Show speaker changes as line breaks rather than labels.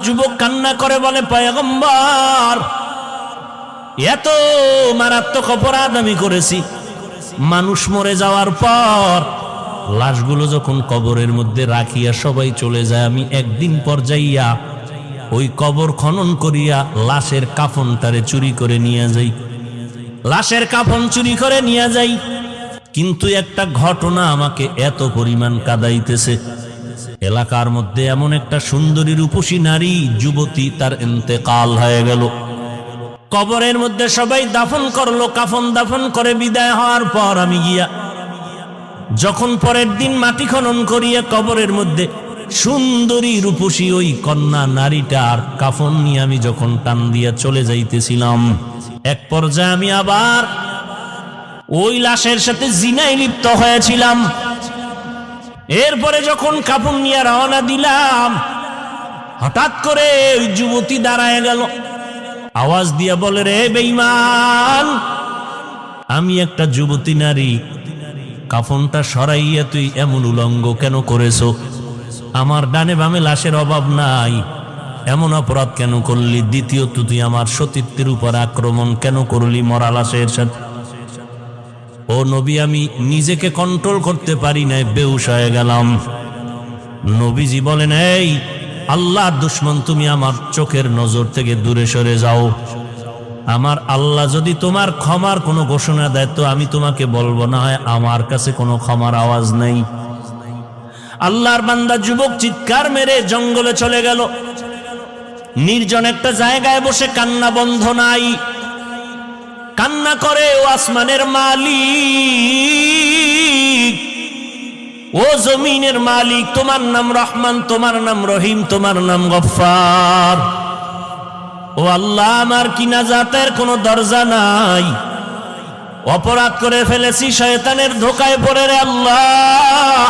যুবক কান্না করে বলে, পয়গম্বর, এত মারাত্মক অপরাধ আমি করেছি। মানুষ মরে যাওয়ার পর লাশগুলো যখন কবরের মধ্যে রাখিয়া সবাই চলে যায়, আমি একদিন পর যাইয়া ওই কবর খনন করিয়া লাশের কাফনটারে চুরি করে নিয়ে যাই, লাশের কাফন চুরি করে নিয়ে যাই। কিন্তু একটা ঘটনা আমাকে এত পরিমাণ কাঁদাইতেছে। এলাকার মধ্যে এমন একটা সুন্দরী রূপসী নারী যুবতী, তার ইন্তেকাল হয়ে গেল। কবরের মধ্যে সবাই দাফন করলো, কাফন দাফন করে বিদায় হওয়ার পর আমি গিয়া যখন পরের দিন মাটি খনন করিয়া কবরের মধ্যে সুন্দরী রূপসী ওই কন্যা নারীটার কাফন নিয়ে আমি যখন টান দিয়া চলে যাইতেছিলাম, এক পর্যায়ে আমি আবার ওই লাশের সাথে জিনায় লিপ্ত হয়েছিলাম। এরপরে যখন কাফন নিয়ে রওনা দিলাম, হঠাৎ করে ওই যুবতী দাঁড়ায় গেল, আওয়াজ দিয়া বলে, রে বেঈমান, আমি একটা যুবতী নারী, কাফনটা সরাইয়া তুই এমন উলঙ্গ কেন করেছো? আমার ডানে বামে লাশের অভাব নাই, এমন অপরাধ কেন করলি? দ্বিতীয়ত তুই আমার সতীত্বের উপর আক্রমণ কেন করলি মরা লাশের সাথে? ও নবী, আমি নিজেকে কন্ট্রোল করতে পারি নাই, বেহুশ হয়ে গেলাম। নবীজি বলেন, এই আল্লাহর দুশমন, তুমি আমার চোখের নজর থেকে দূরে সরে যাও। আমার আল্লাহ যদি তোমার ক্ষমার কোনো ঘোষণা দেয় তো আমি তোমাকে বলবো, না হয় আমার কাছে কোনো ক্ষমার আওয়াজ নেই। আল্লাহর বান্দা যুবক চিৎকার মেরে জঙ্গলে চলে গেল। নির্জন একটা জায়গায় বসে কান্না বন্ধ নাই, কান্না করে, ও আসমানের মালিক, ও জমিনের মালিক, তোমার নাম রহমান, তোমার নাম রহিম, তোমার নাম গফফার। ও আল্লাহ, আমার কি নাজাতের কোনো দরজা নাই? অপরাধ করে ফেলেছি, শয়তানের ধোকায় পড়ে রে আল্লাহ,